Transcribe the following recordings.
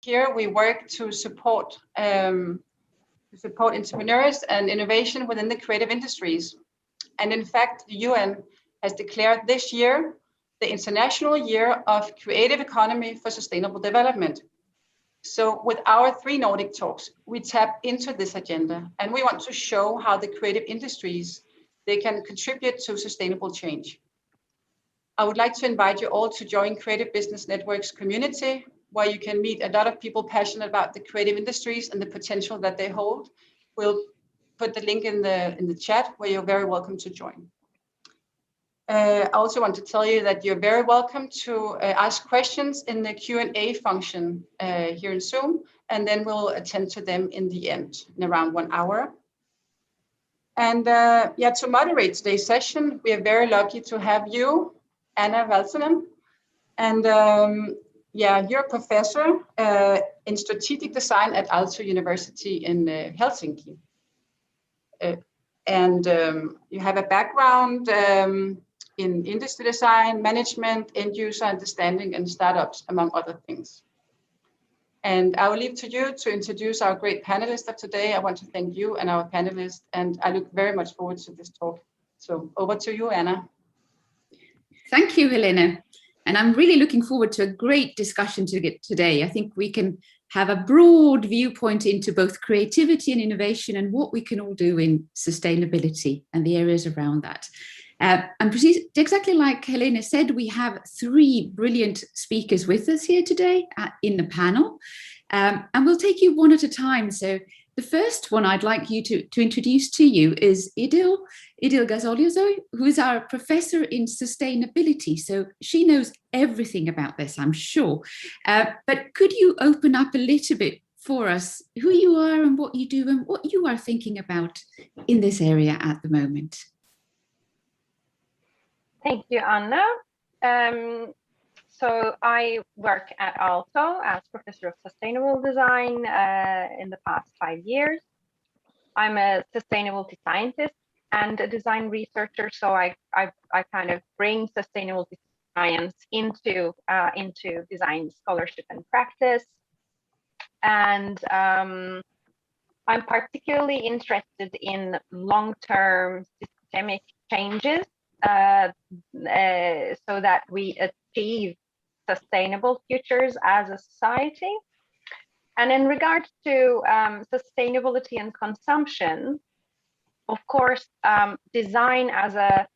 Here we work to support entrepreneurs and innovation within the creative industries. And in fact, the UN has declared this year the International Year of Creative Economy for Sustainable Development. So with our 3 Nordic Talks, we tap into this agenda, and we want to show how the creative industries, they can contribute to sustainable change. I would like to invite you all to join Creative Business Network's community, where you can meet a lot of people passionate about the creative industries and the potential that they hold. We'll put the link in the chat, where you're very welcome to join. I also want to tell you that you're very welcome to ask questions in the Q&A function here in Zoom, and then we'll attend to them in the end in around 1 hour. And to moderate today's session, we are very lucky to have you, Anna Valtonen. And you're a professor in strategic design at Aalto University in Helsinki. You have a background in industry design, management, end user understanding, and startups, among other things. And I will leave to you to introduce our great panelists of today. I want to thank you and our panelists, and I look very much forward to this talk. So over to you, Anna. Thank you, Helena. And I'm really looking forward to a great discussion today. I think we can have a broad viewpoint into both creativity and innovation and what we can all do in sustainability and the areas around that. And exactly like Helena said, we have 3 brilliant speakers with us here today in the panel. And we'll take you one at a time. So the first one I'd like you to introduce to you is İdil Gaziulusoy, who is our professor in sustainability. So she knows everything about this, I'm sure. But could you open up a little bit for us who you are and what you do and what you are thinking about in this area at the moment? Thank you, Anna. So I work at Aalto as Professor of Sustainable Design in the past 5 years. I'm a sustainability scientist and a design researcher, so I kind of bring sustainability science into design scholarship and practice. And I'm particularly interested in long-term systemic changes so that we achieve sustainable futures as a society. And in regards to sustainability and consumption, of course, design as a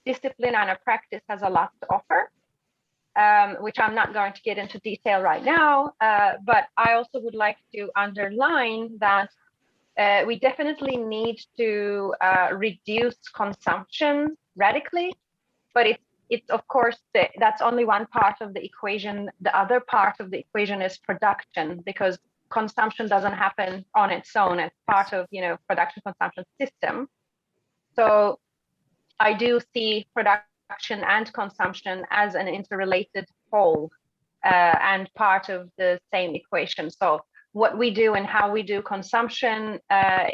discipline and a practice has a lot to offer, which I'm not going to get into detail right now, but I also would like to underline that we definitely need to reduce consumption radically, but it's of course that's only one part of the equation. The other part of the equation is production, because consumption doesn't happen on its own. It's part of production consumption system. So I do see production and consumption as an interrelated whole and part of the same equation. So what we do and how we do consumption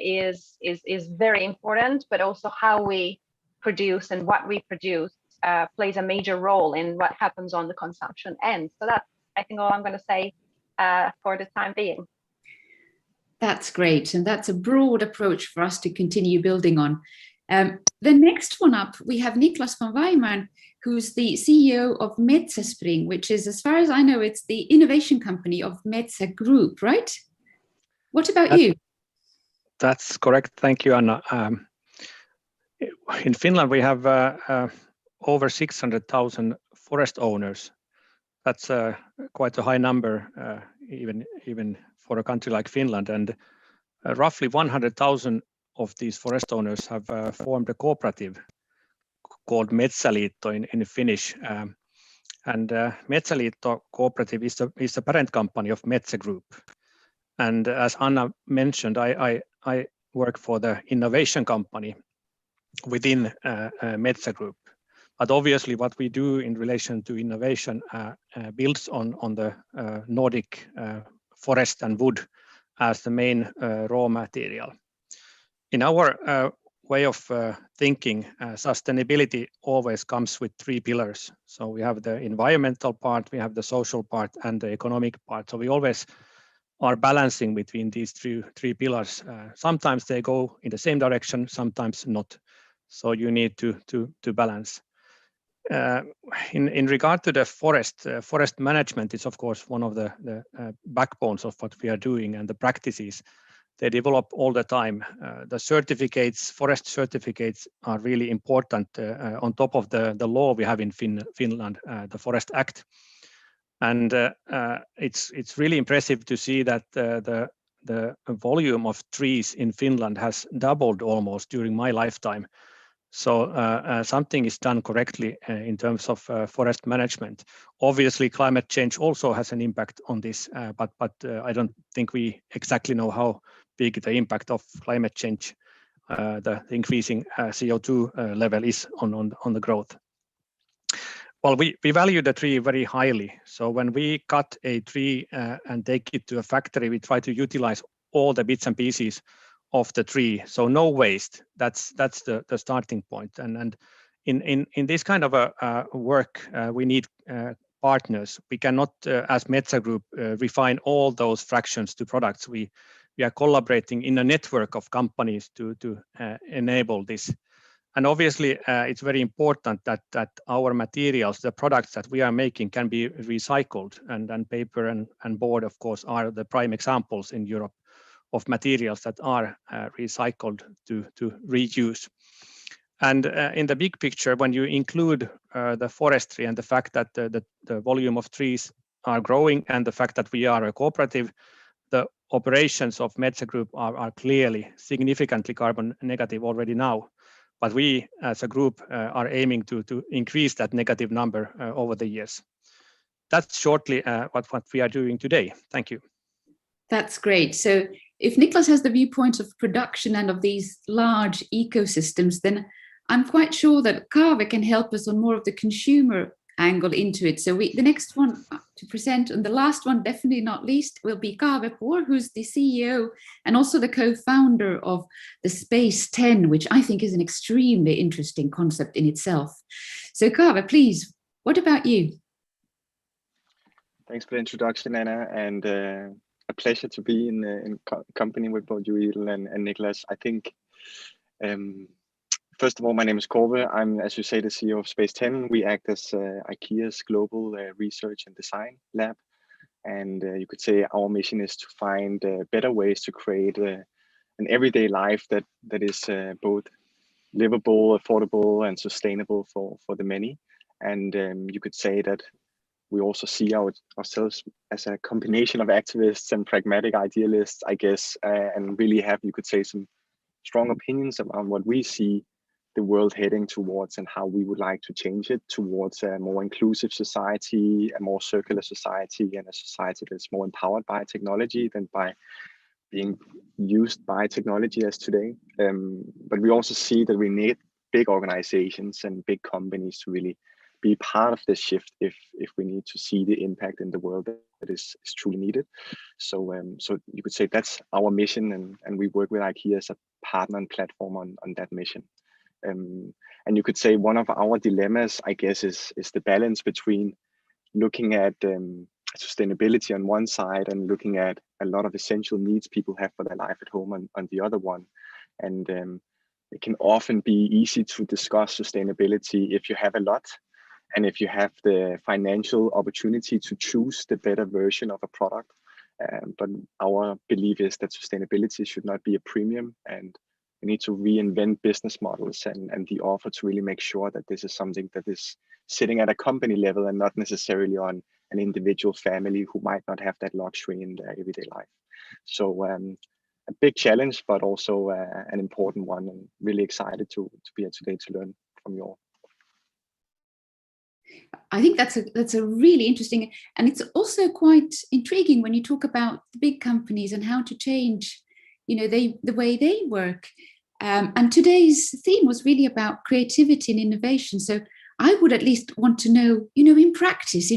is very important, but also how we produce and what we produce plays a major role in what happens on the consumption end. So that's, I think, all I'm going to say for the time being. That's great. And that's a broad approach for us to continue building on. The next one up, we have Niclas von Weiman, who's the CEO of Matsä Spring, which is, as far as I know, it's the innovation company of Matsä Group, right? What about you? That's correct. Thank you, Anna. In Finland, we have over 600,000 forest owners. That's quite a high number, even for a country like Finland. And roughly 100,000 of these forest owners have formed a cooperative called Metsäliitto in Finnish. And Metsäliitto cooperative is the parent company of Matsä Group. And as Anna mentioned, I work for the innovation company within Matsä Group. But obviously what we do in relation to innovation builds on the Nordic forest and wood as the main raw material. In our way of thinking, sustainability always comes with 3 pillars. So we have the environmental part, we have the social part, and the economic part. So we always are balancing between these three pillars. Sometimes they go in the same direction, sometimes not. So you need to balance. In regard to the forest management is of course one of the backbones of what we are doing, and the practices they develop all the time. The certificates, forest certificates, are really important on top of the law we have in Finland, the Forest Act. And it's really impressive to see that the volume of trees in Finland has doubled almost during my lifetime. So something is done correctly in terms of forest management. Obviously, climate change also has an impact on this, but I don't think we exactly know how big the impact of climate change, the increasing CO2 level is on the growth. Well, we value the tree very highly. So when we cut a tree and take it to a factory, we try to utilize all the bits and pieces of the tree. So no waste. That's the starting point. And in this kind of a work, we need partners. We cannot, as Matsä Group, refine all those fractions to products. We are collaborating in a network of companies to enable this. And obviously, it's very important that our materials, the products that we are making, can be recycled. And paper and board, of course, are the prime examples in Europe of materials that are recycled to reuse. And in the big picture, when you include the forestry and the fact that the volume of trees are growing and the fact that we are a cooperative, the operations of Matsä Group are clearly significantly carbon negative already now. But we, as a group, are aiming to increase that negative number over the years. That's shortly what we are doing today. Thank you. That's great. So if Niklas has the viewpoint of production and of these large ecosystems, then I'm quite sure that Kaave can help us on more of the consumer angle into it. So the next one to present, and the last one, definitely not least, will be Kaave, who's the CEO and also the co-founder of the Space 10, which I think is an extremely interesting concept in itself. So Kaave, please, what about you? Thanks for the introduction, Anna, and a pleasure to be in company with both you, İdil, and Niklas. I think, first of all, my name is Kaave. I'm, as you say, the CEO of Space 10. We act as IKEA's global research and design lab. And you could say our mission is to find better ways to create an everyday life that is both livable, affordable, and sustainable for the many. And you could say that we also see ourselves as a combination of activists and pragmatic idealists, I guess, and really have, you could say, some strong opinions around what we see the world heading towards and how we would like to change it towards a more inclusive society, a more circular society, and a society that's more empowered by technology than by being used by technology as today. But we also see that we need big organizations and big companies to really be part of this shift if we need to see the impact in the world that is truly needed. So you could say that's our mission, and we work with IKEA as a partner and platform on that mission. And you could say one of our dilemmas, I guess, is the balance between looking at sustainability on one side and looking at a lot of essential needs people have for their life at home on the other one. And it can often be easy to discuss sustainability if you have a lot, and if you have the financial opportunity to choose the better version of a product. But our belief is that sustainability should not be a premium, and we need to reinvent business models and the offer to really make sure that this is something that is sitting at a company level and not necessarily on an individual family who might not have that luxury in their everyday life. So a big challenge, but also an important one, and really excited to be here today to learn from you all. I think that's a really interesting, and it's also quite intriguing when you talk about the big companies and how to change, the way they work. And today's theme was really about creativity and innovation. So I would at least want to know, in practice,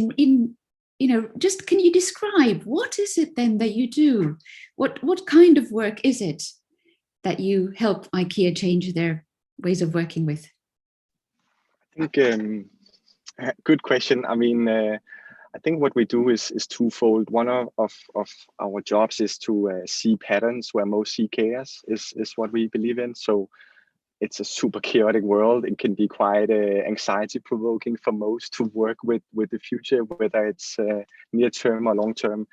just can you describe what is it then that you do? What kind of work is it that you help IKEA change their ways of working with? I think good question. I mean, I think what we do is twofold. One of our jobs is to see patterns where most see chaos is what we believe in. So it's a super chaotic world. It can be quite anxiety provoking for most to work with the future, whether it's near term or long term.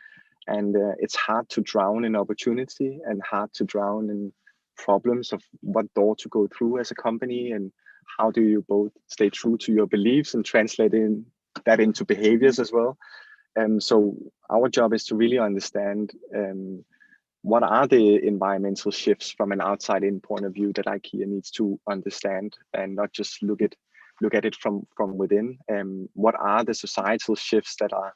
And it's hard to drown in opportunity and hard to drown in problems of what door to go through as a company, and how do you both stay true to your beliefs and translate that into behaviors as well. So our job is to really understand what are the environmental shifts from an outside-in point of view that IKEA needs to understand, and not just look at it from within. What are the societal shifts that are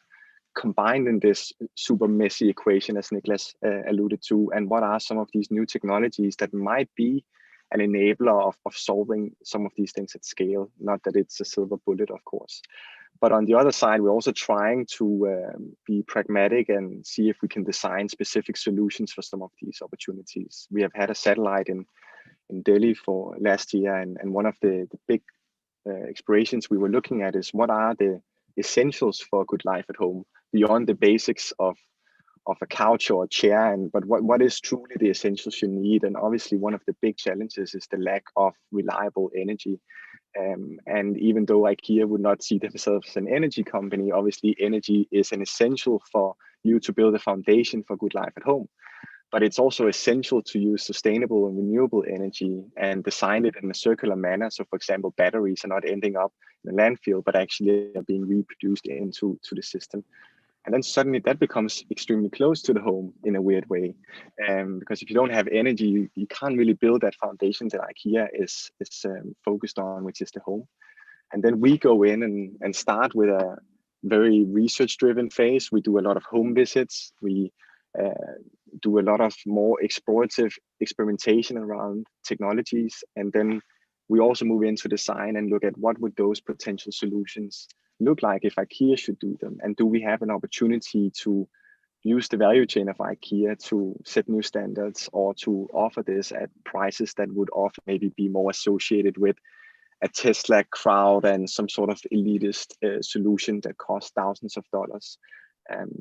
combined in this super messy equation, as Niklas alluded to, and what are some of these new technologies that might be an enabler of solving some of these things at scale? Not that it's a silver bullet, of course. But on the other side, we're also trying to be pragmatic and see if we can design specific solutions for some of these opportunities. We have had a satellite in Delhi for last year, and one of the big explorations we were looking at is what are the essentials for a good life at home, beyond the basics of a couch or a chair, but what is truly the essentials you need. And obviously one of the big challenges is the lack of reliable energy. And even though IKEA would not see themselves as an energy company, obviously energy is an essential for you to build a foundation for good life at home. But it's also essential to use sustainable and renewable energy and design it in a circular manner. So for example, batteries are not ending up in a landfill, but actually are being reproduced into the system. And then suddenly that becomes extremely close to the home in a weird way. Because if you don't have energy, you can't really build that foundation that IKEA is focused on, which is the home. And then we go in and start with a very research-driven phase. We do a lot of home visits. We do a lot of more explorative experimentation around technologies. And then we also move into design and look at what would those potential solutions look like if IKEA should do them. And do we have an opportunity to use the value chain of IKEA to set new standards, or to offer this at prices that would often maybe be more associated with a Tesla crowd and some sort of elitist solution that costs thousands of dollars.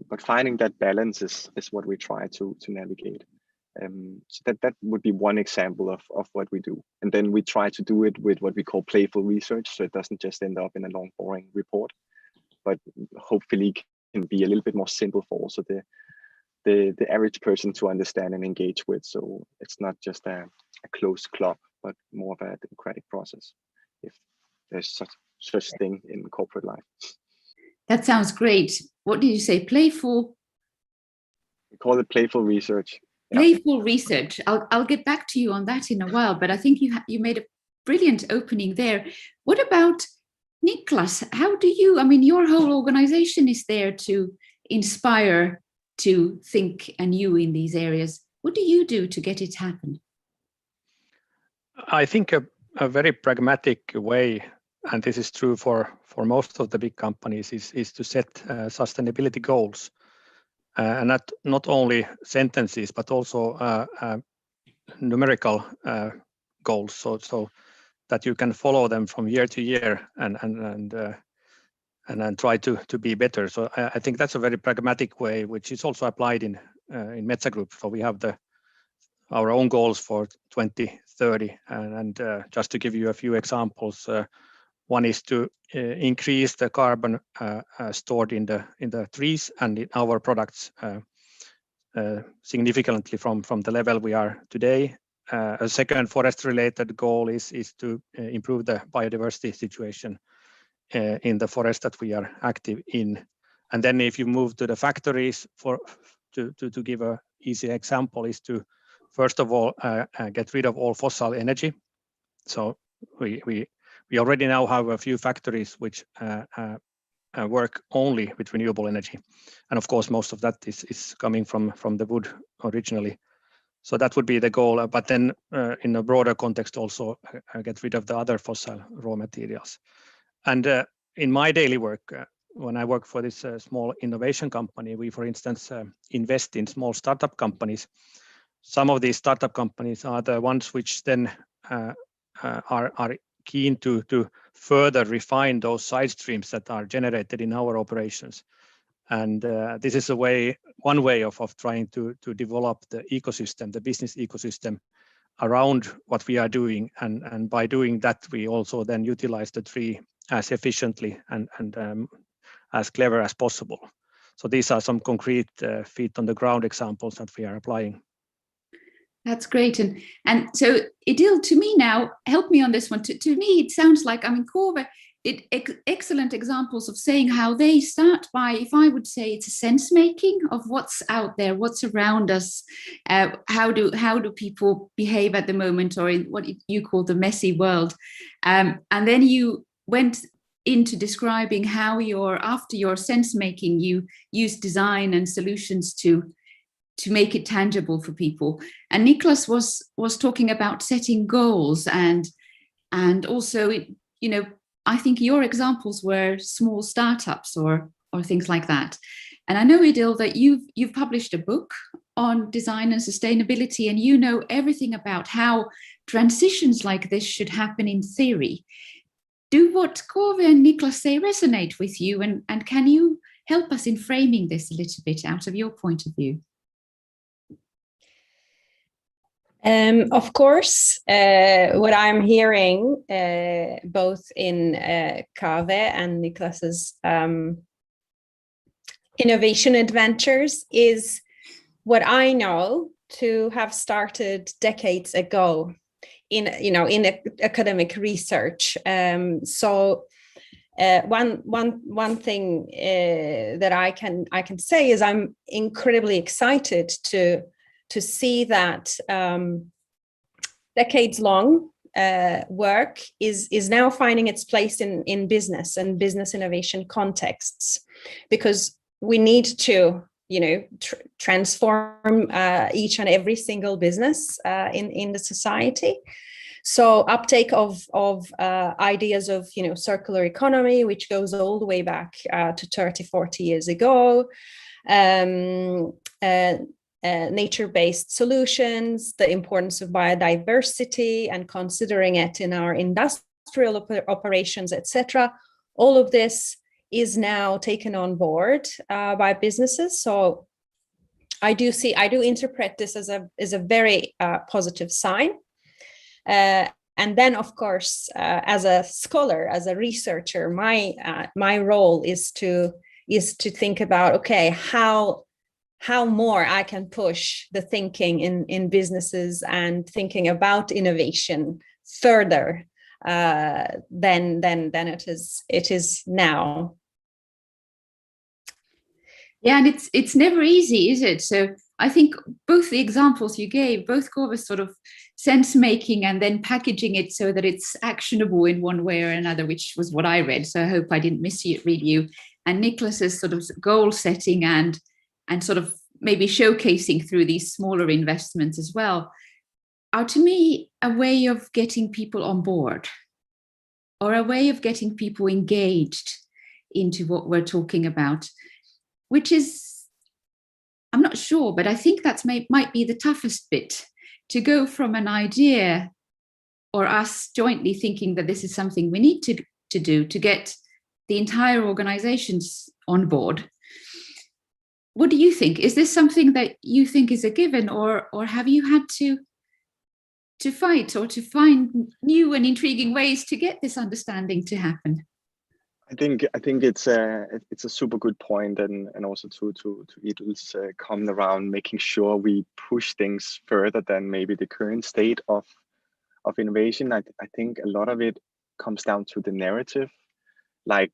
But finding that balance is what we try to navigate. So that would be one example of what we do. And then we try to do it with what we call playful research, so it doesn't just end up in a long, boring report, but hopefully can be a little bit more simple for also the average person to understand and engage with. So it's not just a closed club, but more of a democratic process, if there's such thing in corporate life. That sounds great. What did you say? Playful? We call it playful research. Playful research. I'll get back to you on that in a while, but I think you made a brilliant opening there. What about Niklas? How do you, I mean, your whole organization is there to inspire to think anew in these areas. What do you do to get it happen? I think a very pragmatic way, and this is true for most of the big companies, is to set sustainability goals. And not only sentences, but also numerical goals, so that you can follow them from year to year and then try to be better. So I think that's a very pragmatic way, which is also applied in Matsä Group. So we have our own goals for 2030, and just to give you a few examples. One is to increase the carbon stored in the trees and in our products significantly from the level we are today. A second forest-related goal is to improve the biodiversity situation in the forest that we are active in. And then if you move to the factories, to give an easy example, is to first of all get rid of all fossil energy. So we already now have a few factories which work only with renewable energy. And of course, most of that is coming from the wood originally. So that would be the goal. But then in a broader context, also get rid of the other fossil raw materials. And in my daily work, when I work for this small innovation company, we, for instance, invest in small startup companies. Some of these startup companies are the ones which then are keen to further refine those side streams that are generated in our operations. And this is one way of trying to develop the ecosystem, the business ecosystem around what we are doing. And by doing that, we also then utilize the tree as efficiently and as clever as possible. So these are some concrete feet on the ground examples that we are applying. That's great. And so İdil, to me now, help me on this one. To me, it sounds like, Kaave, excellent examples of saying how they start by, if I would say, it's a sense making of what's out there, what's around us, how do people behave at the moment, or in what you call the messy world. And then you went into describing how after your sense making, you use design and solutions to make it tangible for people. And Niklas was talking about setting goals and also, I think your examples were small startups or things like that. And I know, İdil, that you've published a book on design and sustainability, and you know everything about how transitions like this should happen in theory. Do what Kaave and Niklas say resonate with you, and can you help us in framing this a little bit out of your point of view? Of course, what I'm hearing both in Kaave and Niklas's innovation adventures is what I know to have started decades ago in academic research. So one thing that I can say is I'm incredibly excited to see that decades-long work is now finding its place in business and business innovation contexts, because we need to, transform each and every single business in the society. So uptake of ideas of circular economy, which goes all the way back to 30-40 years ago. Nature-based solutions, the importance of biodiversity and considering it in our industrial operations, etc. All of this is now taken on board by businesses. So I do interpret this as a very positive sign. And then, of course, as a scholar, as a researcher, my role is to think about, okay, how more I can push the thinking in businesses and thinking about innovation further than it is now. Yeah, and it's never easy, is it? So I think both the examples you gave, both Kaave sort of sense making and then packaging it so that it's actionable in one way or another, which was what I read. So I hope I didn't read you. And Niklas's sort of goal setting and sort of maybe showcasing through these smaller investments as well, are to me a way of getting people on board, or a way of getting people engaged into what we're talking about, which is, I'm not sure, but I think that might be the toughest bit, to go from an idea or us jointly thinking that this is something we need to do, to get the entire organizations on board. What do you think? Is this something that you think is a given, or have you had to fight or to find new and intriguing ways to get this understanding to happen? I think it's a super good point, and also to İdil's comment around making sure we push things further than maybe the current state of innovation. I think a lot of it comes down to the narrative. Like,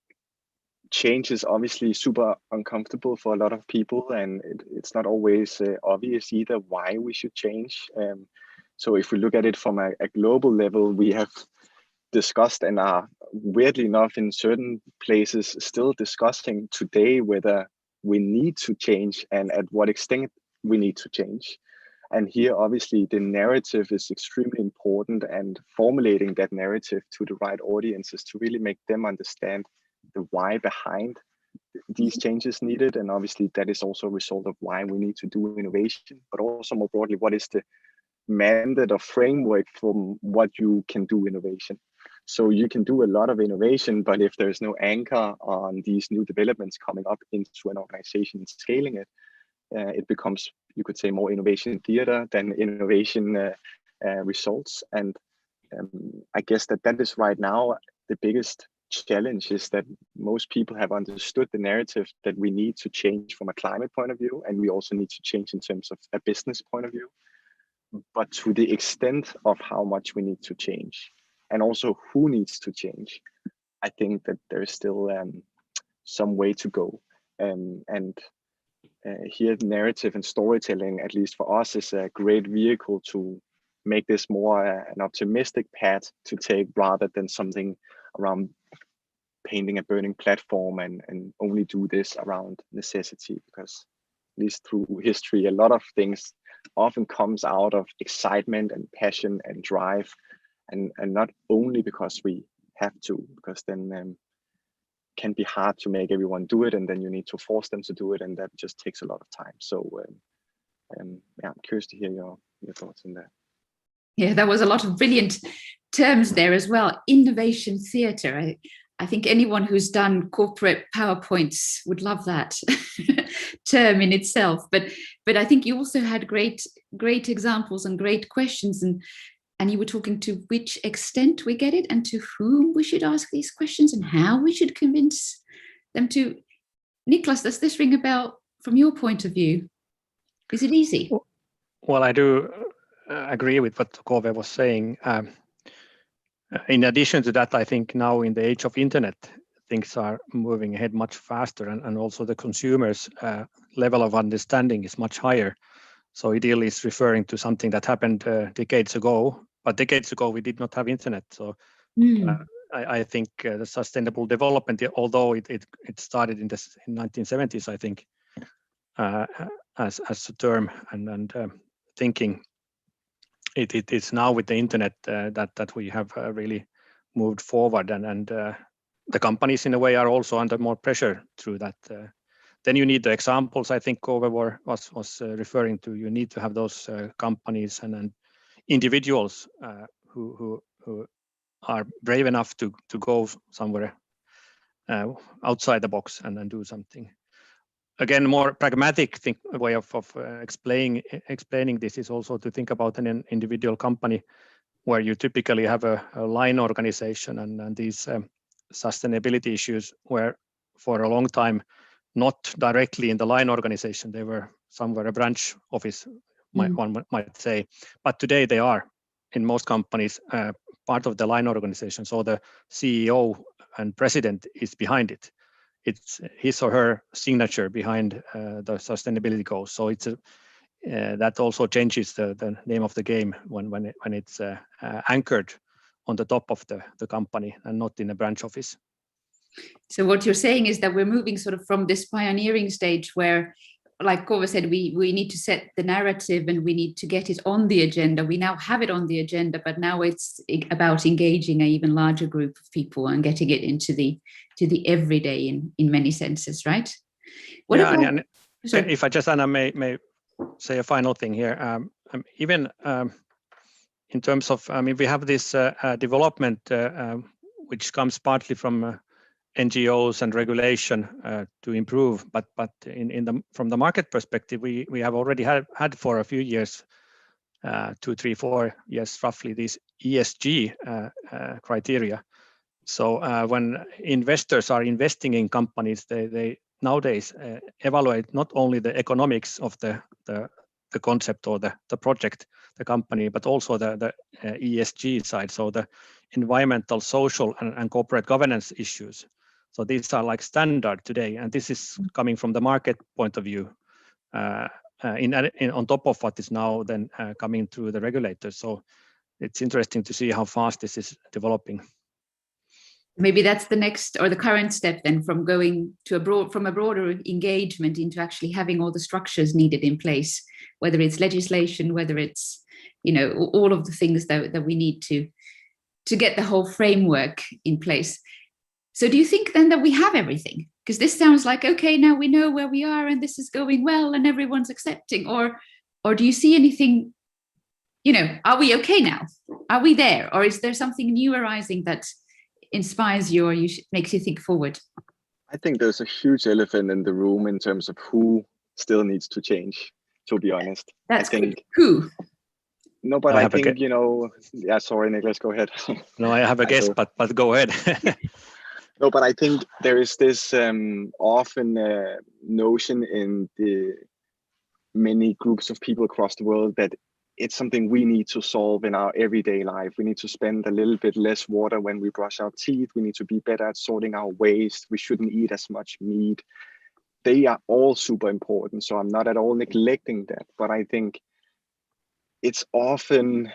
change is obviously super uncomfortable for a lot of people, and it's not always obvious either why we should change. So if we look at it from a global level, we have discussed and are weirdly enough in certain places still discussing today whether we need to change and at what extent we need to change. And here, obviously, the narrative is extremely important, and formulating that narrative to the right audiences to really make them understand the why behind these changes needed. And obviously that is also a result of why we need to do innovation, but also more broadly, what is the mandate or framework from what you can do innovation. So you can do a lot of innovation, but if there's no anchor on these new developments coming up into an organization and scaling it, it becomes, you could say, more innovation theater than innovation results. And I guess that is right now the biggest challenge, is that most people have understood the narrative that we need to change from a climate point of view, and we also need to change in terms of a business point of view. But to the extent of how much we need to change, and also who needs to change, I think that there is still some way to go. Here, narrative and storytelling, at least for us, is a great vehicle to make this more an optimistic path to take, rather than something around painting a burning platform and only do this around necessity. Because at least through history, a lot of things often comes out of excitement and passion and drive, and not only because we have to, because then can be hard to make everyone do it, and then you need to force them to do it, and that just takes a lot of time. So yeah, I'm curious to hear your thoughts on that. Yeah, that was a lot of brilliant terms there as well. Innovation theatre. I think anyone who's done corporate PowerPoints would love that term in itself. But I think you also had great examples and great questions, and you were talking to which extent we get it, and to whom we should ask these questions, and how we should convince them to. Niklas, does this ring a bell from your point of view? Is it easy? Well, I do agree with what Kaave was saying. In addition to that, I think now in the age of internet, things are moving ahead much faster, and also the consumers' level of understanding is much higher. So İdil is referring to something that happened decades ago, but decades ago we did not have internet. So I think the sustainable development, although it started in the 1970s, I think, as a term and thinking, it is now with the internet that we have really moved forward, and the companies in a way are also under more pressure through that. Then you need the examples. I think Kaave was referring to. You need to have those companies and individuals who are brave enough to go somewhere outside the box and do something. Again, more pragmatic way of explaining this is also to think about an individual company where you typically have a line organization and these sustainability issues were for a long time not directly in the line organization. They were somewhere a branch office, one might say. But today they are, in most companies, part of the line organization. So the CEO and president is behind it. It's his or her signature behind the sustainability goals. So it's that also changes the name of the game when it's anchored on the top of the company and not in a branch office. So what you're saying is that we're moving sort of from this pioneering stage where, like Kaave said, we need to set the narrative and we need to get it on the agenda. We now have it on the agenda, but now it's about engaging an even larger group of people and getting it into the everyday in many senses, right? And if I just, Anna, may say a final thing here. Even in terms of, we have this development which comes partly from NGOs and regulation to improve, but from the market perspective, we have already had for a few years, 2, 3, 4 years roughly, these ESG criteria. So when investors are investing in companies, they nowadays evaluate not only the economics of the concept or the project, the company, but also the ESG side, so the environmental, social, and corporate governance issues. So these are like standard today, and this is coming from the market point of view, on top of what is now then coming through the regulators. So it's interesting to see how fast this is developing. Maybe that's the next or the current step then, from going to from a broader engagement into actually having all the structures needed in place, whether it's legislation, whether it's, all of the things that we need to get the whole framework in place. So do you think then that we have everything? Because this sounds like, okay, now we know where we are and this is going well and everyone's accepting, or do you see anything, are we okay now? Are we there? Or is there something new arising that inspires you or makes you think forward? I think there's a huge elephant in the room in terms of who still needs to change, to be honest. That's I think good. Who? No, but I think, yeah, sorry, Niklas, go ahead. No, I have a guess, but go ahead. No, but I think there is this often notion in the many groups of people across the world that it's something we need to solve in our everyday life. We need to spend a little bit less water when we brush our teeth. We need to be better at sorting our waste. We shouldn't eat as much meat. They are all super important. So I'm not at all neglecting that, but I think it's often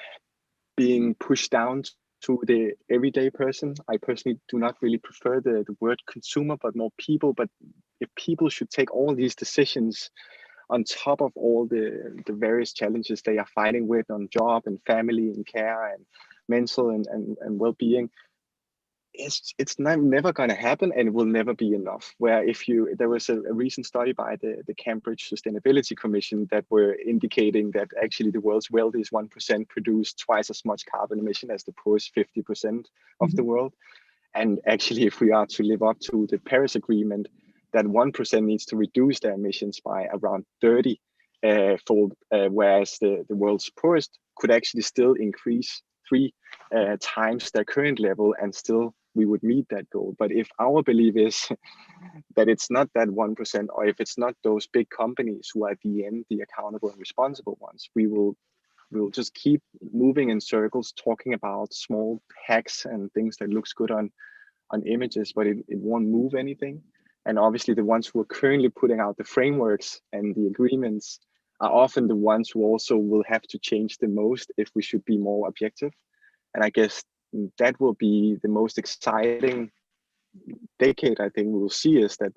being pushed down to the everyday person. I personally do not really prefer the word consumer, but more people. But if people should take all these decisions on top of all the various challenges they are fighting with on job and family and care and mental and well-being, it's never going to happen, and it will never be enough. Where there was a recent study by the Cambridge Sustainability Commission that were indicating that actually the world's wealthiest 1% produce twice as much carbon emission as the poorest 50% of the world. And actually, if we are to live up to the Paris Agreement, that 1% needs to reduce their emissions by around 30-fold, whereas the world's poorest could actually still increase 3 times their current level, and still we would meet that goal. But if our belief is that it's not that 1%, or if it's not those big companies who are at the end the accountable and responsible ones, we'll just keep moving in circles, talking about small hacks and things that looks good on images, but it won't move anything. And obviously the ones who are currently putting out the frameworks and the agreements are often the ones who also will have to change the most if we should be more objective. And I guess that will be the most exciting decade I think we will see, is that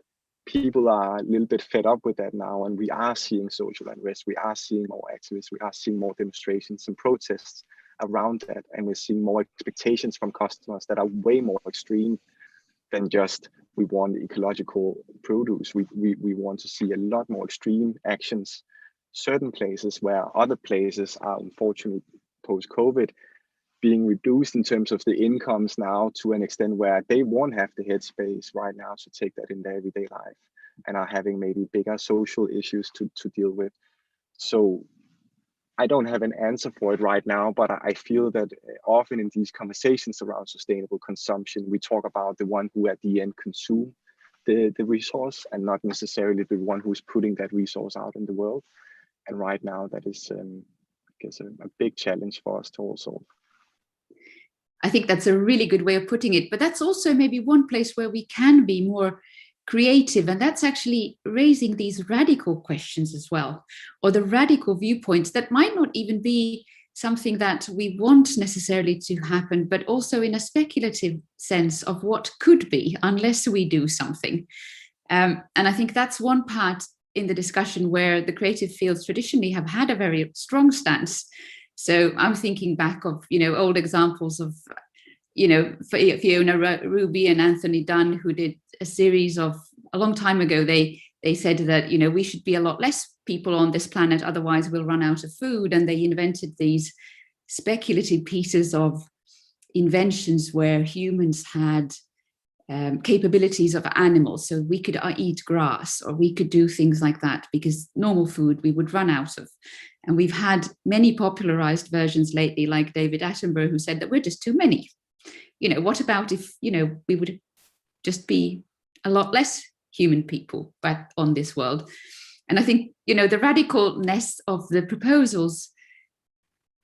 people are a little bit fed up with that now, and we are seeing social unrest, we are seeing more activists, we are seeing more demonstrations and protests around that, and we're seeing more expectations from customers that are way more extreme than just we want ecological produce. We want to see a lot more extreme actions. Certain places where other places are unfortunately post-COVID being reduced in terms of the incomes now to an extent where they won't have the headspace right now to take that in their everyday life, and are having maybe bigger social issues to deal with. So I don't have an answer for it right now, but I feel that often in these conversations around sustainable consumption, we talk about the one who at the end consume the resource, and not necessarily the one who's putting that resource out in the world. And right now that is, I guess, a big challenge for us to all solve. I think that's a really good way of putting it, but that's also maybe one place where we can be more creative, and that's actually raising these radical questions as well, or the radical viewpoints that might not even be something that we want necessarily to happen, but also in a speculative sense of what could be unless we do something. And I think that's one part in the discussion where the creative fields traditionally have had a very strong stance. So I'm thinking back of, old examples of, Fiona Ruby and Anthony Dunn, who did a series of, a long time ago, they said that, we should be a lot less people on this planet, otherwise we'll run out of food. And they invented these speculative pieces of inventions where humans had capabilities of animals. So we could eat grass, or we could do things like that, because normal food we would run out of. And we've had many popularized versions lately, like David Attenborough, who said that we're just too many. What about if, we would just be a lot less human people back on this world? And I think, the radicalness of the proposals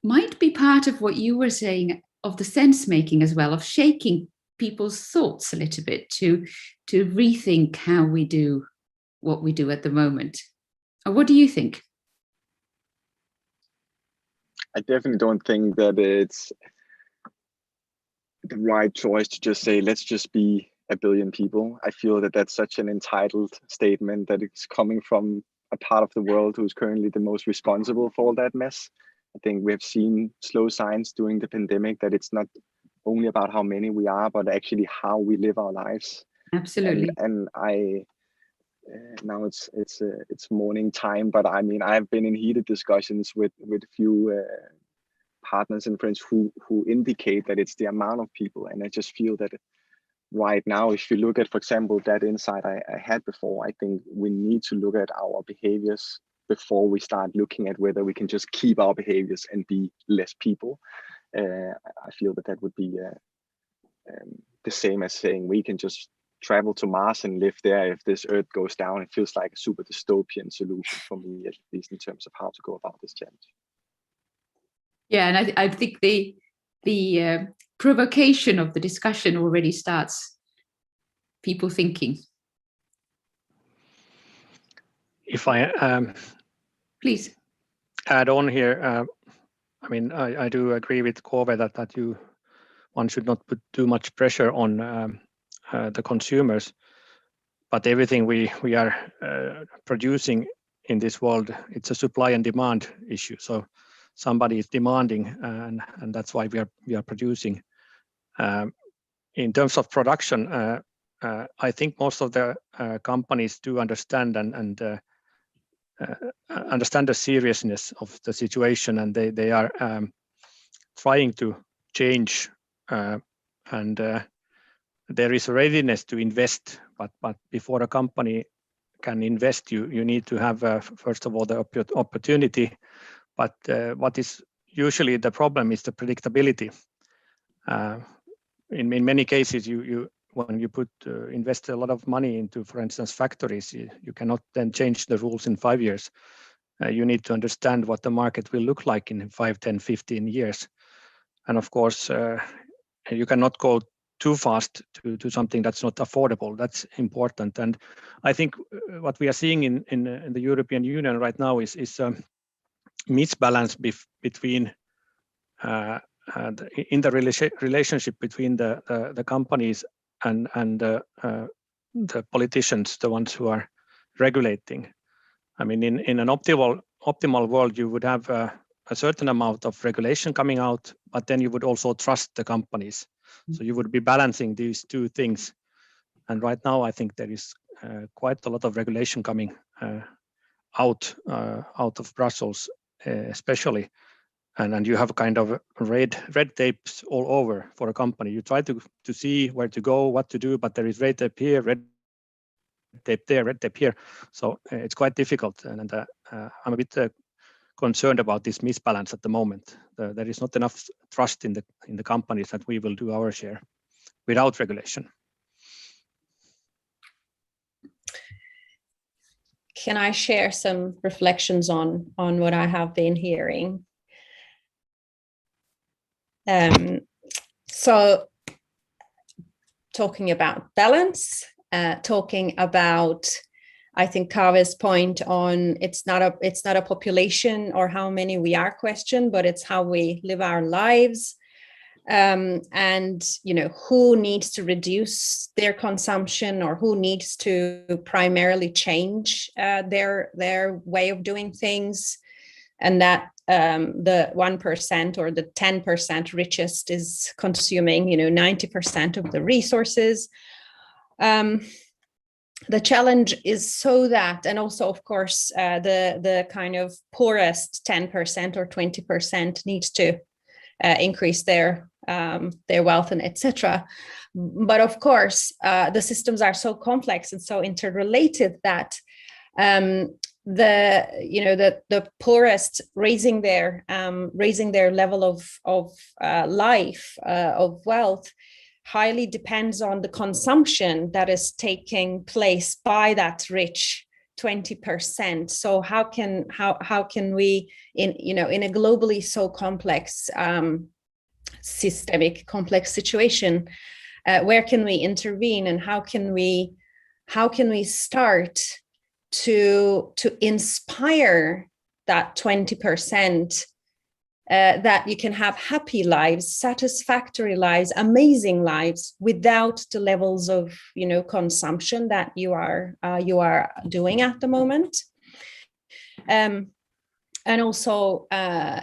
might be part of what you were saying of the sense making as well, of shaking people's thoughts a little bit to rethink how we do what we do at the moment. Or what do you think? I definitely don't think that it's the right choice to just say, let's just be a billion people. I feel that that's such an entitled statement, that it's coming from a part of the world who's currently the most responsible for all that mess. I think we have seen slow signs during the pandemic that it's not only about how many we are, but actually how we live our lives. Absolutely. And I now it's morning time, but I mean, I've been in heated discussions with a few partners and friends who indicate that it's the amount of people. And I just feel that right now, if you look at, for example, that insight I had before, I think we need to look at our behaviors before we start looking at whether we can just keep our behaviors and be less people. I feel that would be the same as saying we can just travel to Mars and live there if this Earth goes down. It feels like a super dystopian solution for me, at least in terms of how to go about this challenge. Yeah, and I think the provocation of the discussion already starts people thinking. If I please add on here, I mean, I do agree with Kaave that one should not put too much pressure on the consumers, but everything we are producing in this world, it's a supply and demand issue. So somebody is demanding, and that's why we are producing. In terms of production, I think most of the companies do understand and understand the seriousness of the situation, and they are trying to change, and there is a readiness to invest. But before a company can invest, you need to have first of all the opportunity. But what is usually the problem is the predictability. In many cases, when you invest a lot of money into, for instance, factories, you cannot then change the rules in 5 years. You need to understand what the market will look like in 5, 10, 15 years. And of course, you cannot go too fast to something that's not affordable. That's important. And I think what we are seeing in the European Union right now is a misbalance between in the relationship between the companies and the politicians, the ones who are regulating. I mean, in an optimal world, you would have a certain amount of regulation coming out, but then you would also trust the companies. So you would be balancing these two things. And right now, I think there is quite a lot of regulation coming out of Brussels, especially. And you have kind of red tapes all over for a company. You try to see where to go, what to do, but there is red tape here, red tape there, red tape here. So it's quite difficult. And I'm a bit concerned about this misbalance at the moment. There is not enough trust in the companies that we will do our share without regulation. Can I share some reflections on what I have been hearing? So talking about balance, talking about, I think Kaave's point on it's not a population or how many we are question, but it's how we live our lives. And who needs to reduce their consumption, or who needs to primarily change their way of doing things, and that the 1% or the 10% richest is consuming 90% of the resources. The challenge is so that, and also of course the kind of poorest 10% or 20% needs to increase their wealth and etc. But of course, the systems are so complex and so interrelated that the poorest raising their level of life, of wealth, highly depends on the consumption that is taking place by that rich 20%. So how can we in a globally so complex systemic complex situation, where can we intervene, and how can we start to inspire that 20% that you can have happy lives, satisfactory lives, amazing lives without the levels of consumption that you are doing at the moment, and also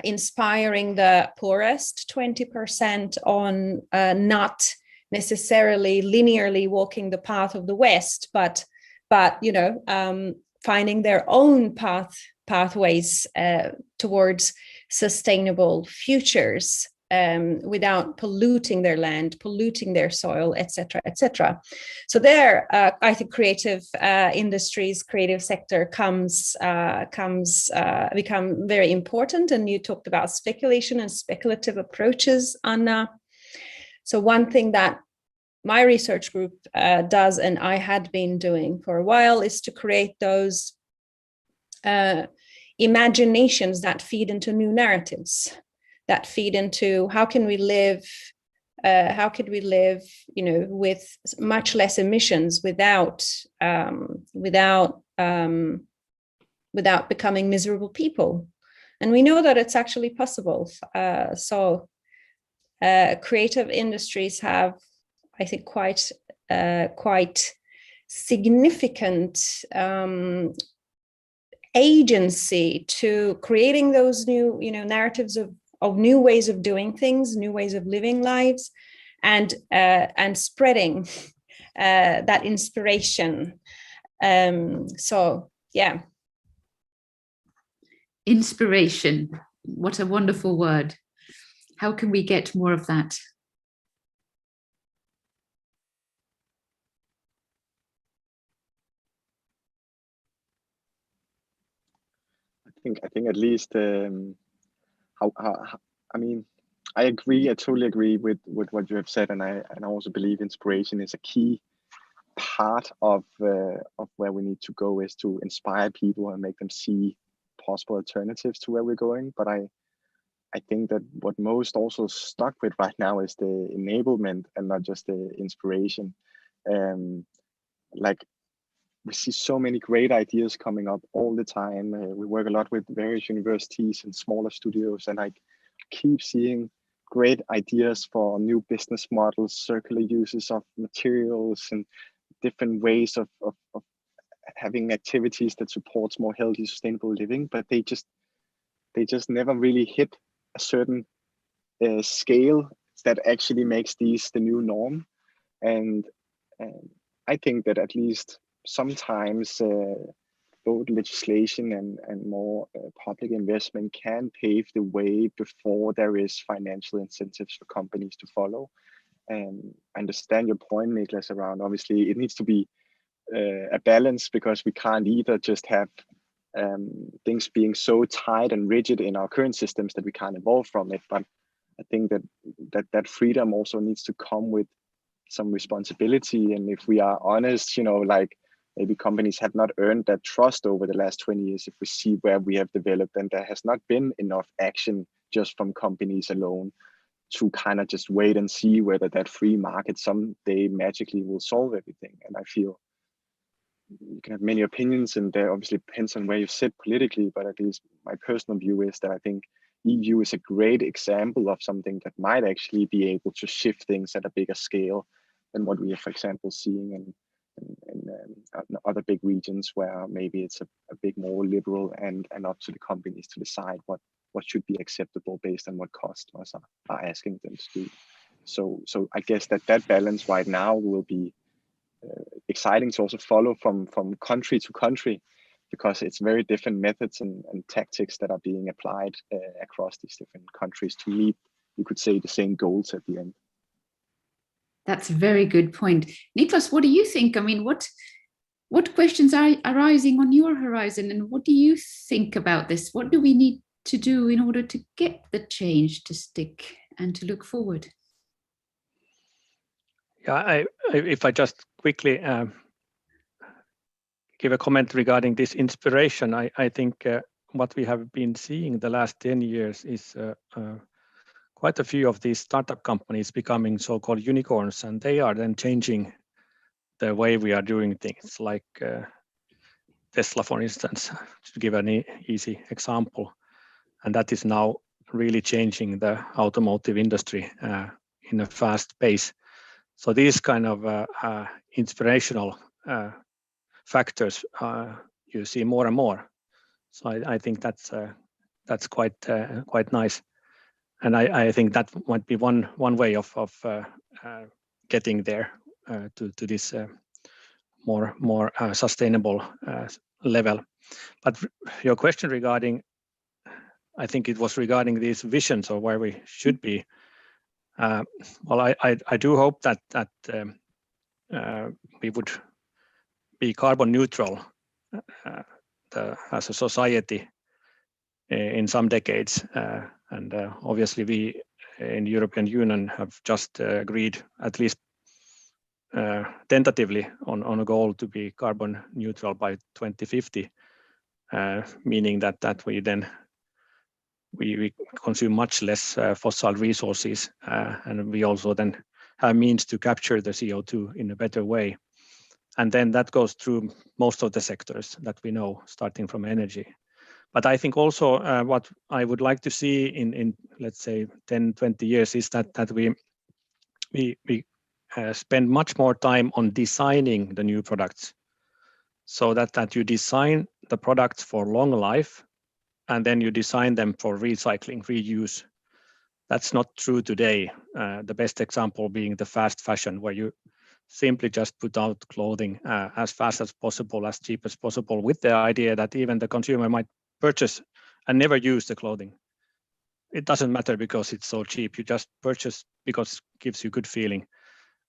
inspiring the poorest 20% on not necessarily linearly walking the path of the West, but finding their own pathways towards sustainable futures without polluting their land, polluting their soil, etc., etc. So there, I think creative industries, creative sector become very important. And you talked about speculation and speculative approaches, Anna. So one thing that my research group does, and I had been doing for a while, is to create those imaginations that feed into new narratives, that feed into how can we live, with much less emissions without becoming miserable people. And we know that it's actually possible. So creative industries have, I think, quite significant agency to creating those new, narratives of new ways of doing things, new ways of living lives, and spreading that inspiration. So yeah. Inspiration. What a wonderful word. How can we get more of that? I think at least I agree. I totally agree with what you have said, and I also believe inspiration is a key part of where we need to go, is to inspire people and make them see possible alternatives to where we're going. But I think that what most also stuck with right now is the enablement and not just the inspiration. Like, we see so many great ideas coming up all the time. We work a lot with various universities and smaller studios, and I keep seeing great ideas for new business models, circular uses of materials, and different ways of having activities that supports more healthy, sustainable living. But they just never really hit a certain scale that actually makes these the new norm. And I think that at least sometimes both legislation and more public investment can pave the way before there is financial incentives for companies to follow. And I understand your point, Niklas, around obviously it needs to be a balance, because we can't either just have things being so tight and rigid in our current systems that we can't evolve from it. But I think that freedom also needs to come with some responsibility. And if we are honest, like, maybe companies have not earned that trust over the last 20 years. If we see where we have developed, and there has not been enough action just from companies alone to kind of just wait and see whether that free market someday magically will solve everything. And I feel you can have many opinions, and there obviously depends on where you sit politically, but at least my personal view is that I think EU is a great example of something that might actually be able to shift things at a bigger scale than what we are, for example, seeing in other big regions, where maybe it's a bit more liberal and up to the companies to decide what should be acceptable based on what customers are asking them to do. So I guess that balance right now will be exciting to also follow from country to country, because it's very different methods and tactics that are being applied across these different countries to meet, you could say, the same goals at the end. That's a very good point. Niklas, what do you think? I mean, what questions are arising on your horizon, and what do you think about this? What do we need to do in order to get the change to stick and to look forward? Yeah, if I just quickly give a comment regarding this inspiration, I think what we have been seeing the last 10 years is quite a few of these startup companies becoming so-called unicorns, and they are then changing the way we are doing things, like Tesla, for instance, to give an easy example. And that is now really changing the automotive industry in a fast pace. So these kind of inspirational factors you see more and more. So I think that's quite nice. And I think that might be one way of getting there to this more sustainable level. But your question regarding I think it was regarding these visions of where we should be. Well, I do hope that we would be carbon neutral as a society in some decades, and obviously we in the European Union have just agreed, at least tentatively, on a goal to be carbon neutral by 2050, meaning that we then we consume much less fossil resources, and we also then have means to capture the CO2 in a better way. And then that goes through most of the sectors that we know, starting from energy. But I think also what I would like to see in let's say 10, 20 years is that we spend much more time on designing the new products, so that you design the products for long life, and then you design them for recycling, reuse. That's not true today. The best example being the fast fashion, where you simply just put out clothing as fast as possible, as cheap as possible, with the idea that even the consumer might purchase and never use the clothing. It doesn't matter because it's so cheap. You just purchase because it gives you good feeling.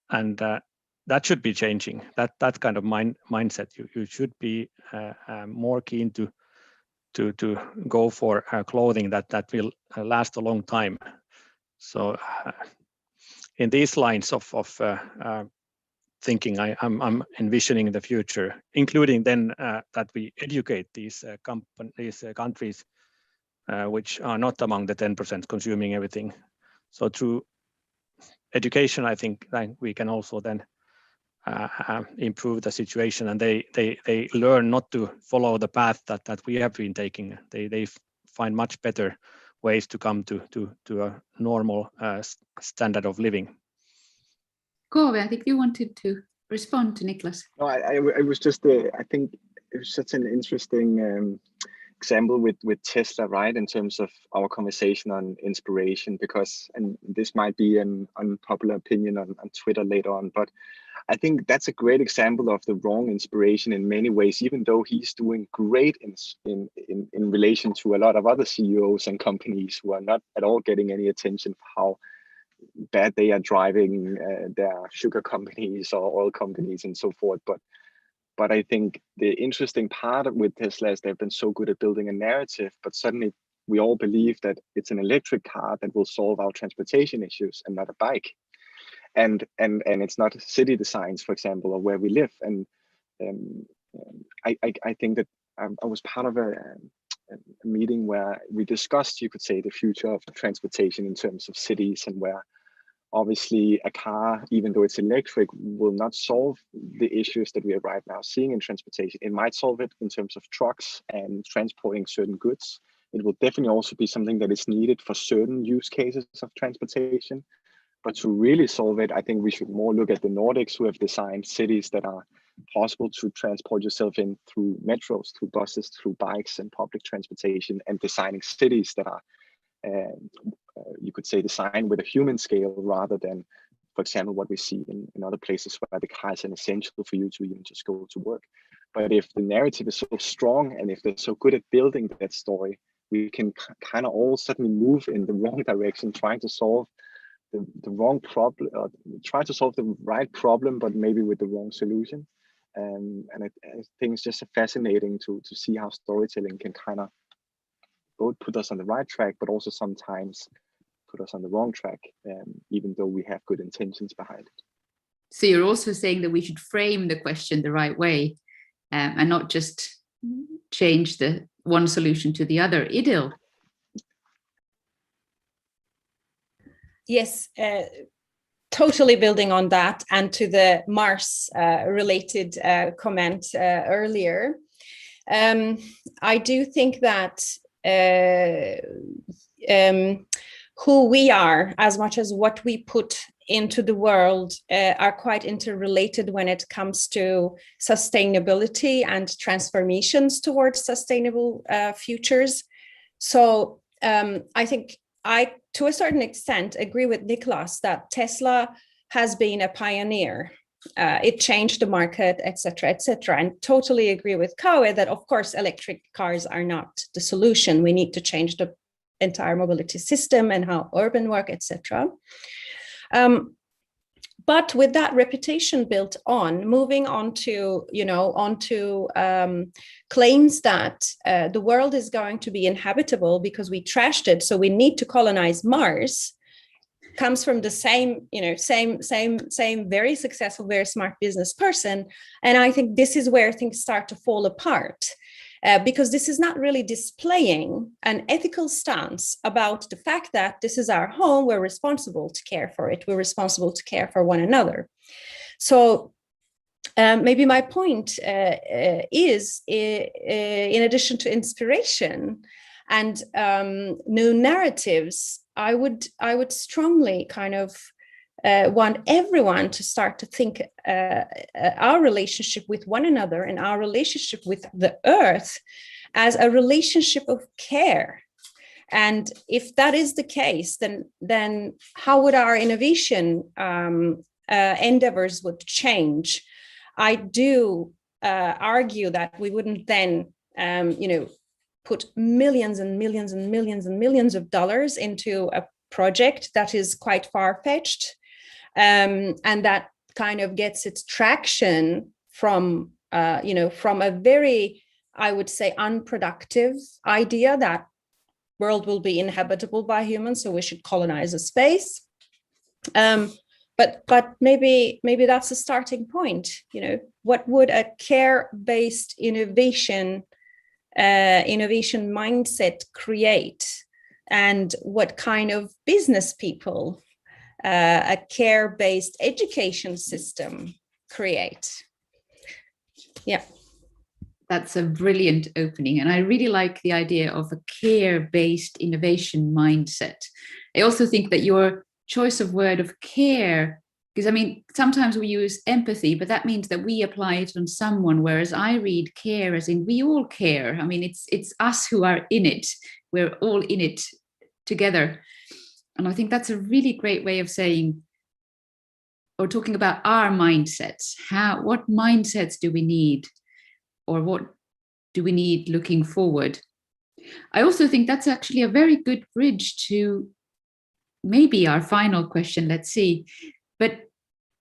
And that should be changing. That kind of mindset. You should be more keen to go for clothing that will last a long time. So in these lines of thinking, I'm envisioning the future, including then that we educate these countries which are not among the 10% consuming everything. So through education, I think we can also then improve the situation, and they learn not to follow the path that we have been taking. They find much better ways to come to a normal standard of living. Kaave, I think you wanted to respond to Niklas. No, I was just, I think it was such an interesting example with Tesla, right? In terms of our conversation on inspiration, because, and this might be an unpopular opinion on Twitter later on, but I think that's a great example of the wrong inspiration in many ways, even though he's doing great in relation to a lot of other CEOs and companies who are not at all getting any attention for how bad they are driving their sugar companies or oil companies and so forth. But I think the interesting part with Tesla is they've been so good at building a narrative, but suddenly we all believe that it's an electric car that will solve our transportation issues and not a bike. And it's not city designs, for example, or where we live. And I think that I was part of a meeting where we discussed, you could say, the future of transportation in terms of cities, and where obviously a car, even though it's electric, will not solve the issues that we are right now seeing in transportation. It might solve it in terms of trucks and transporting certain goods. It will definitely also be something that is needed for certain use cases of transportation. But to really solve it, I think we should more look at the Nordics, who have designed cities that are possible to transport yourself in through metros, through buses, through bikes and public transportation, and designing cities that are, you could say, designed with a human scale rather than, for example, what we see in other places where the car is an essential for you to even just go to work. But if the narrative is so strong, and if they're so good at building that story, we can kind of all suddenly move in the wrong direction, trying to solve the wrong problem, or try to solve the right problem, but maybe with the wrong solution. And I think it's just fascinating to see how storytelling can kind of both put us on the right track, but also sometimes put us on the wrong track, even though we have good intentions behind it. So you're also saying that we should frame the question the right way, and not just change the one solution to the other. İdil. Yes, totally building on that, and to the Mars related comment earlier. I do think that who we are, as much as what we put into the world, are quite interrelated when it comes to sustainability and transformations towards sustainable futures. So I think I, to a certain extent, agree with Niklas that Tesla has been a pioneer. It changed the market, etc., etc. And totally agree with Kaave that, of course, electric cars are not the solution. We need to change the entire mobility system and how urban work, etc. But with that reputation built on, moving on to, claims that the world is going to be inhabitable because we trashed it, so we need to colonize Mars, comes from the same very successful, very smart business person. And I think this is where things start to fall apart. Because this is not really displaying an ethical stance about the fact that this is our home, we're responsible to care for it, we're responsible to care for one another. So maybe my point is, in addition to inspiration and new narratives, I would strongly kind of want everyone to start to think our relationship with one another and our relationship with the earth as a relationship of care. And if that is the case, then how would our innovation endeavors would change? I do argue that we wouldn't then, put millions and millions and millions and millions of dollars into a project that is quite far-fetched. And that kind of gets its traction from a very, I would say, unproductive idea that world will be inhabitable by humans, so we should colonize a space. But maybe that's a starting point. What would a care-based innovation mindset create, and what kind of business people a care-based education system create? Yeah. That's a brilliant opening. And I really like the idea of a care-based innovation mindset. I also think that your choice of word of care, because I mean, sometimes we use empathy, but that means that we apply it on someone, whereas I read care as in we all care. I mean, it's us who are in it. We're all in it together. And I think that's a really great way of saying, or talking about our mindsets. What mindsets do we need? Or what do we need looking forward? I also think that's actually a very good bridge to maybe our final question, let's see. But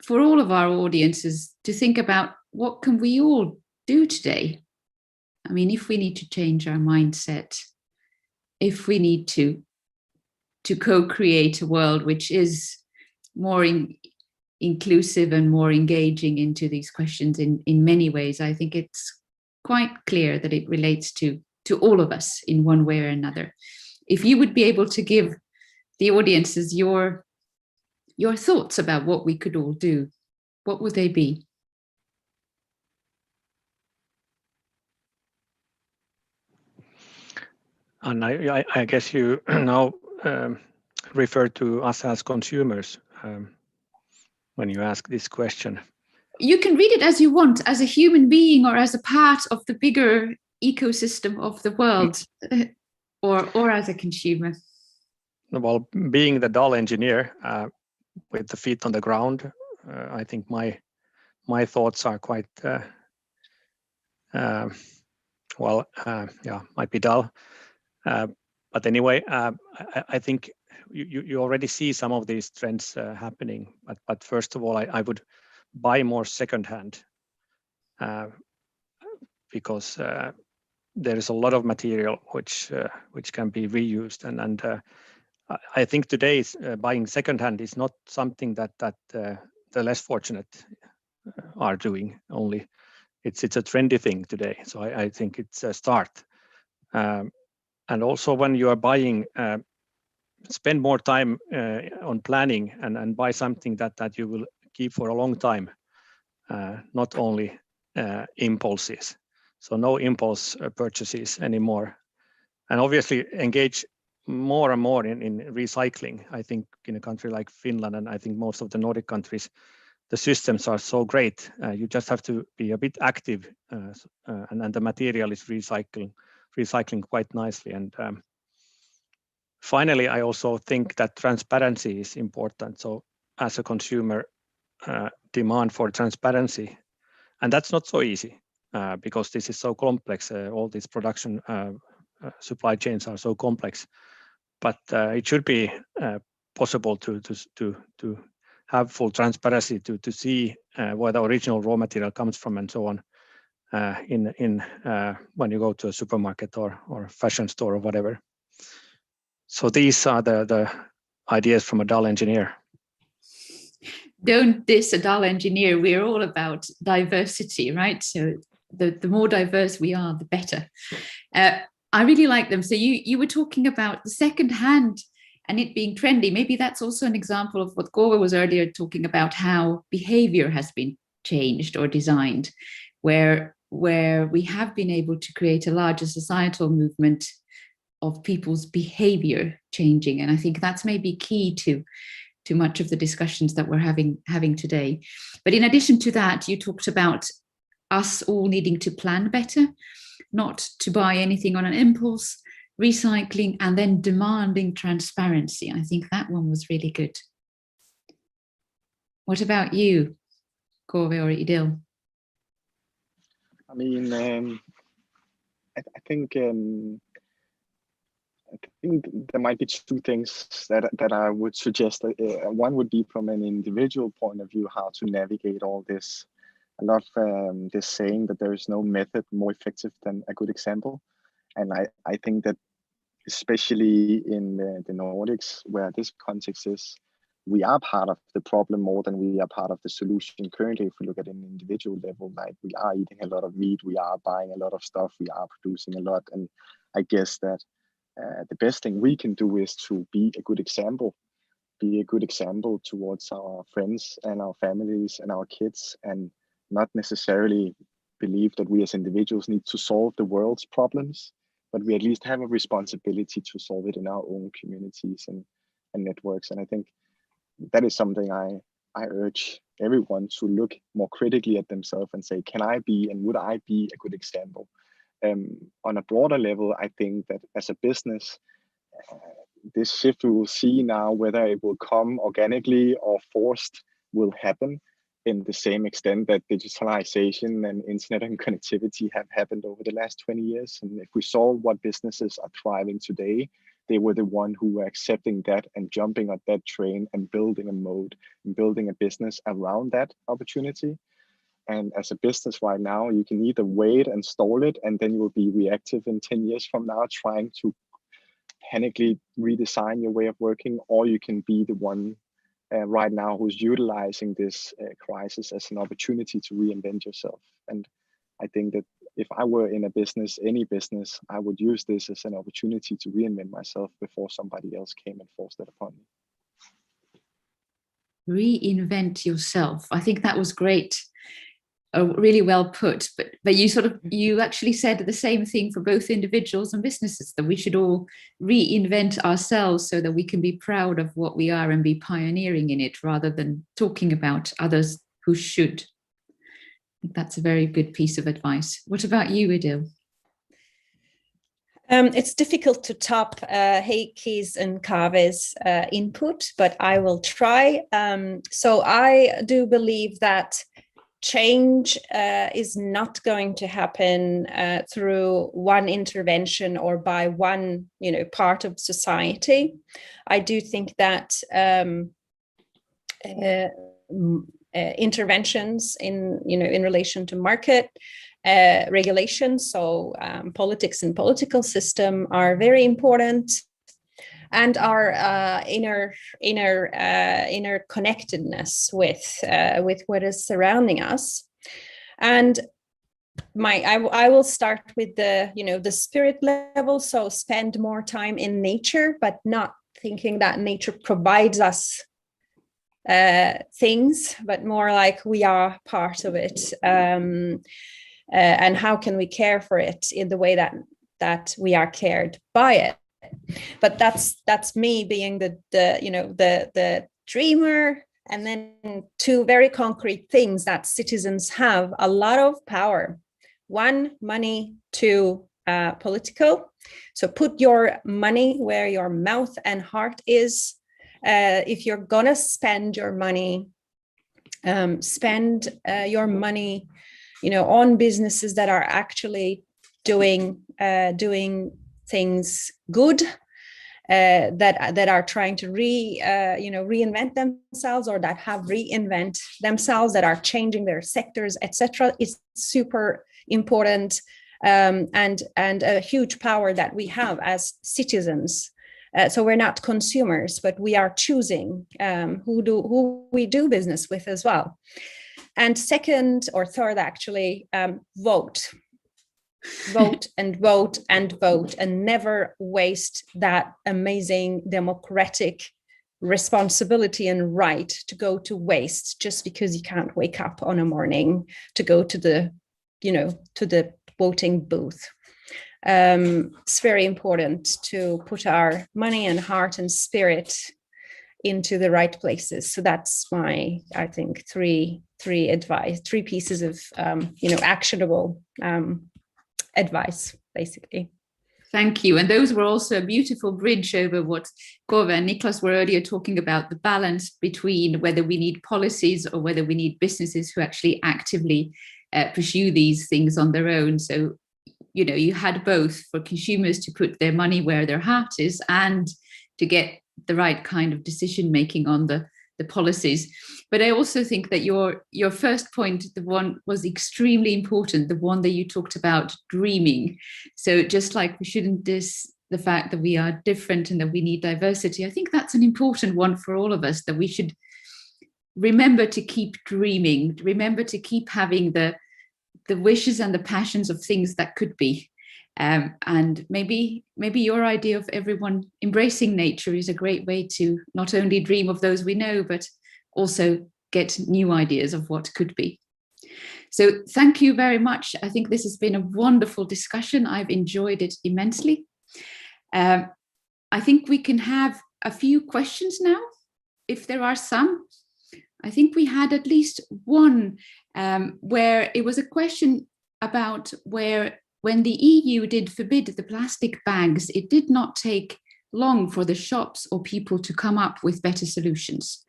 for all of our audiences to think about, what can we all do today? I mean, if we need to change our mindset, if we need to co-create a world which is more inclusive and more engaging into these questions in many ways, I think it's quite clear that it relates to all of us in one way or another. If you would be able to give the audiences your thoughts about what we could all do, what would they be? And I guess you now refer to us as consumers when you ask this question. You can read it as you want, as a human being or as a part of the bigger ecosystem of the world, or as a consumer. Well, being the dull engineer with the feet on the ground, I think my thoughts are quite might be dull. But anyway, I think you already see some of these trends happening. But first of all, I would buy more secondhand because there is a lot of material which can be reused, and I think today buying secondhand is not something that the less fortunate are doing only. It's a trendy thing today, so I think it's a start. And also when you are buying, spend more time on planning and buy something that you will keep for a long time, not only impulses. So no impulse purchases anymore. And obviously engage more and more in recycling. I think in a country like Finland, and I think most of the Nordic countries, the systems are so great. You just have to be a bit active, and the material is recycling quite nicely. And finally, I also think that transparency is important. So as a consumer, demand for transparency, and that's not so easy because this is so complex. All these production supply chains are so complex. but it should be possible to have full transparency to see where the original raw material comes from and so on in when you go to a supermarket or fashion store or whatever. So these are the ideas from a dull engineer. Don't diss a dull engineer. We're all about diversity, right? So the more diverse we are, the better. I really like them. So you were talking about the second hand and it being trendy. Maybe that's also an example of what Kaave was earlier talking about, how behavior has been changed or designed, where we have been able to create a larger societal movement of people's behavior changing. And I think that's maybe key to much of the discussions that we're having today. But in addition to that, you talked about us all needing to plan better, not to buy anything on an impulse, recycling, and then demanding transparency. I think that one was really good. What about you, Kaave or İdil? I mean, I think there might be two things that I would suggest. One would be from an individual point of view, how to navigate all this. I love this saying that there is no method more effective than a good example. And I think that especially in the Nordics, where this context is, we are part of the problem more than we are part of the solution. Currently, if we look at an individual level, like we are eating a lot of meat, we are buying a lot of stuff, we are producing a lot. And I guess that the best thing we can do is to be a good example towards our friends and our families and our kids, and not necessarily believe that we as individuals need to solve the world's problems, but we at least have a responsibility to solve it in our own communities and networks. And I think that is something I urge everyone to look more critically at themselves and say, can I be and would I be a good example? On a broader level, I think that as a business, this shift we will see now, whether it will come organically or forced, will happen in the same extent that digitalization and internet and connectivity have happened over the last 20 years. And if we saw what businesses are thriving today, they were the one who were accepting that and jumping on that train and building a mode and building a business around that opportunity. And as a business right now, you can either wait and stall it, and then you will be reactive in 10 years from now, trying to panically redesign your way of working, or you can be the one right now who's utilizing this crisis as an opportunity to reinvent yourself. And I think that if I were in a business, any business, I would use this as an opportunity to reinvent myself before somebody else came and forced it upon me. Reinvent yourself. I think that was great. Really well put, but you actually said the same thing for both individuals and businesses, that we should all reinvent ourselves so that we can be proud of what we are and be pioneering in it, rather than talking about others who should. I think that's a very good piece of advice. What about you, İdil? It's difficult to top Heiki's and Kaave's input, but I will try. So I do believe that change is not going to happen through one intervention or by one, part of society. I do think that interventions in relation to market regulations, so politics and political system, are very important, and our inner connectedness with what is surrounding us. And I will start with the spirit level. So spend more time in nature, but not thinking that nature provides us things, but more like we are part of it. And how can we care for it in the way that we are cared by it? But that's me being the dreamer. And then two very concrete things that citizens have a lot of power. One, money. Two, political. So put your money where your mouth and heart is. If you're gonna spend your money, spend your money, on businesses that are actually doing things good, that are trying to reinvent themselves, or that have reinvent themselves, that are changing their sectors, etc., is super important, and a huge power that we have as citizens. So we're not consumers, but we are choosing who we do business with as well. And second or third, actually, vote. Vote and vote and vote, and never waste that amazing democratic responsibility and right to go to waste just because you can't wake up on a morning to go to the voting booth. It's very important to put our money and heart and spirit into the right places. So that's my, I think, three pieces of actionable advice, basically. Thank you. And those were also a beautiful bridge over what Kaave and Niklas were earlier talking about, the balance between whether we need policies or whether we need businesses who actually actively pursue these things on their own. So, you had both for consumers to put their money where their heart is and to get the right kind of decision making on the policies. But I also think that your first point, the one was extremely important, the one that you talked about, dreaming. So just like we shouldn't diss the fact that we are different and that we need diversity, I think that's an important one for all of us, that we should remember to keep dreaming, remember to keep having the wishes and the passions of things that could be. And maybe your idea of everyone embracing nature is a great way to not only dream of those we know, but also get new ideas of what could be. So thank you very much. I think this has been a wonderful discussion. I've enjoyed it immensely. I think we can have a few questions now, if there are some. I think we had at least one where it was a question about when the EU did forbid the plastic bags, it did not take long for the shops or people to come up with better solutions.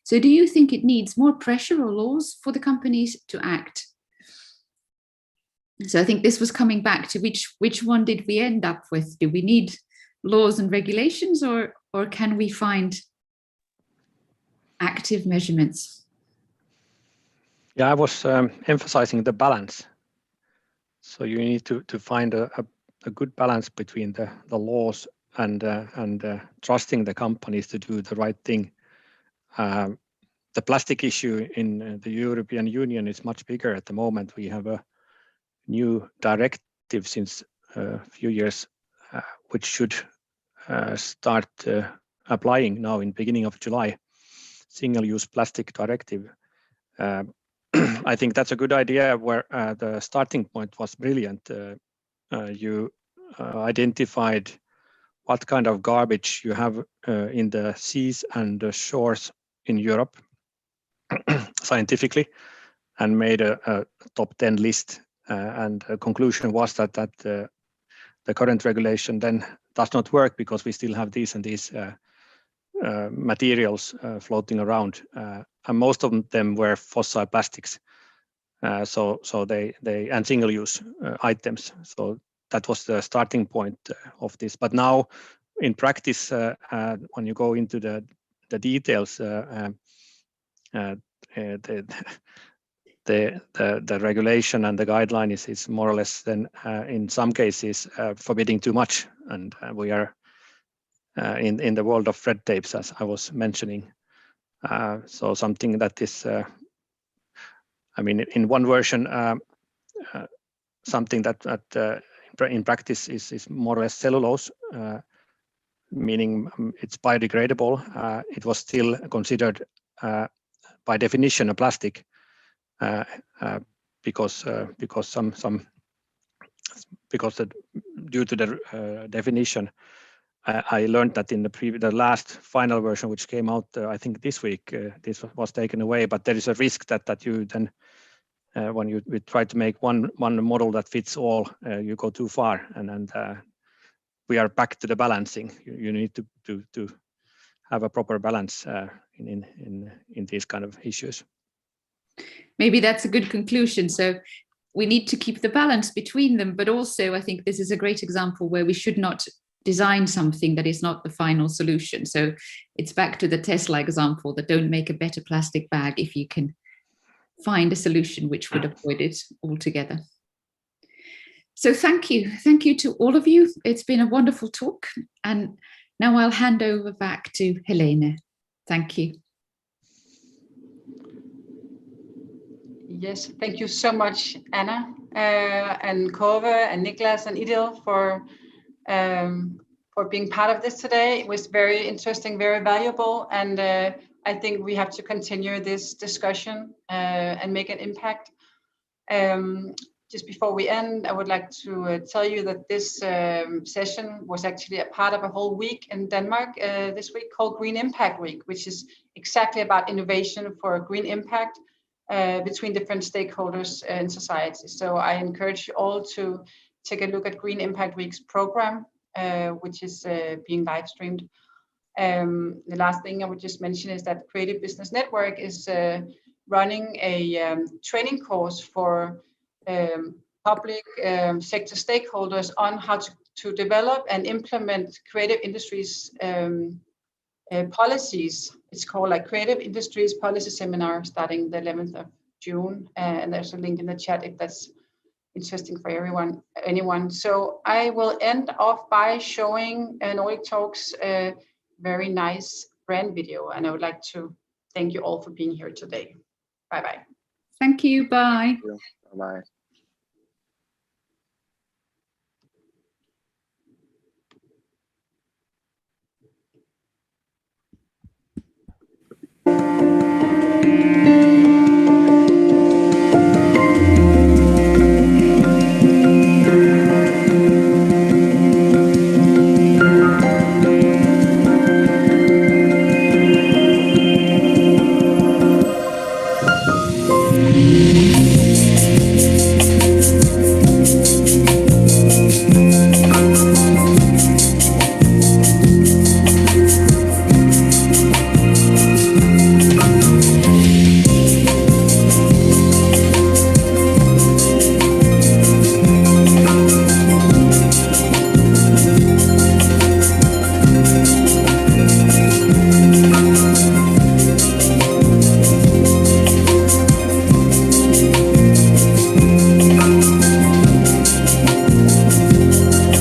So do you think it needs more pressure or laws for the companies to act? So I think this was coming back to which one did we end up with? Do we need laws and regulations, or can we find active measurements? Yeah, I was emphasizing the balance. So you need to find a good balance between the laws and trusting the companies to do the right thing. The plastic issue in the European Union is much bigger at the moment. We have a new directive since a few years, which should start applying now in beginning of July. Single-use plastic directive. I think that's a good idea, where the starting point was brilliant. You identified what kind of garbage you have in the seas and the shores in Europe scientifically, and made a top 10 list. And the conclusion was that the current regulation then does not work, because we still have these and these materials floating around, and most of them were fossil plastics. So they and single-use items. So that was the starting point of this. But now, in practice, when you go into the details, the regulation and the guideline is more or less then in some cases forbidding too much, and we are in the world of red tapes, as I was mentioning. So something that is, in one version, something that in practice is more or less cellulose, meaning it's biodegradable. It was still considered by definition a plastic, because due to the definition. I learned that in the last final version, which came out, I think this week, this was taken away. But there is a risk that you then, when you try to make one model that fits all, you go too far, and we are back to the balancing. You need to have a proper balance in these kind of issues. Maybe that's a good conclusion. So we need to keep the balance between them, but also I think this is a great example where we should not design something that is not the final solution. So it's back to the Tesla example, that don't make a better plastic bag if you can find a solution which would avoid it altogether. So thank you to all of you. It's been a wonderful talk, and now I'll hand over back to Helene. Thank you. Yes, thank you so much, Anna, and Kaave, and Niklas, and İdil for being part of this today. It was very interesting, very valuable, and I think we have to continue this discussion and make an impact. Just before we end, I would like to tell you that this session was actually a part of a whole week in Denmark this week called Green Impact Week, which is exactly about innovation for green impact between different stakeholders in society. So I encourage you all to take a look at Green Impact Week's program, which is being live streamed. The last thing I would just mention is that Creative Business Network is running a training course for public sector stakeholders on how to develop and implement creative industries policies. It's called like Creative Industries Policy Seminar, starting the 11th of June, and there's a link in the chat if that's interesting for anyone. So I will end off by showing Nordic Talk's very nice brand video, and I would like to thank you all for being here today. Bye bye. Thank you. Bye. Bye bye.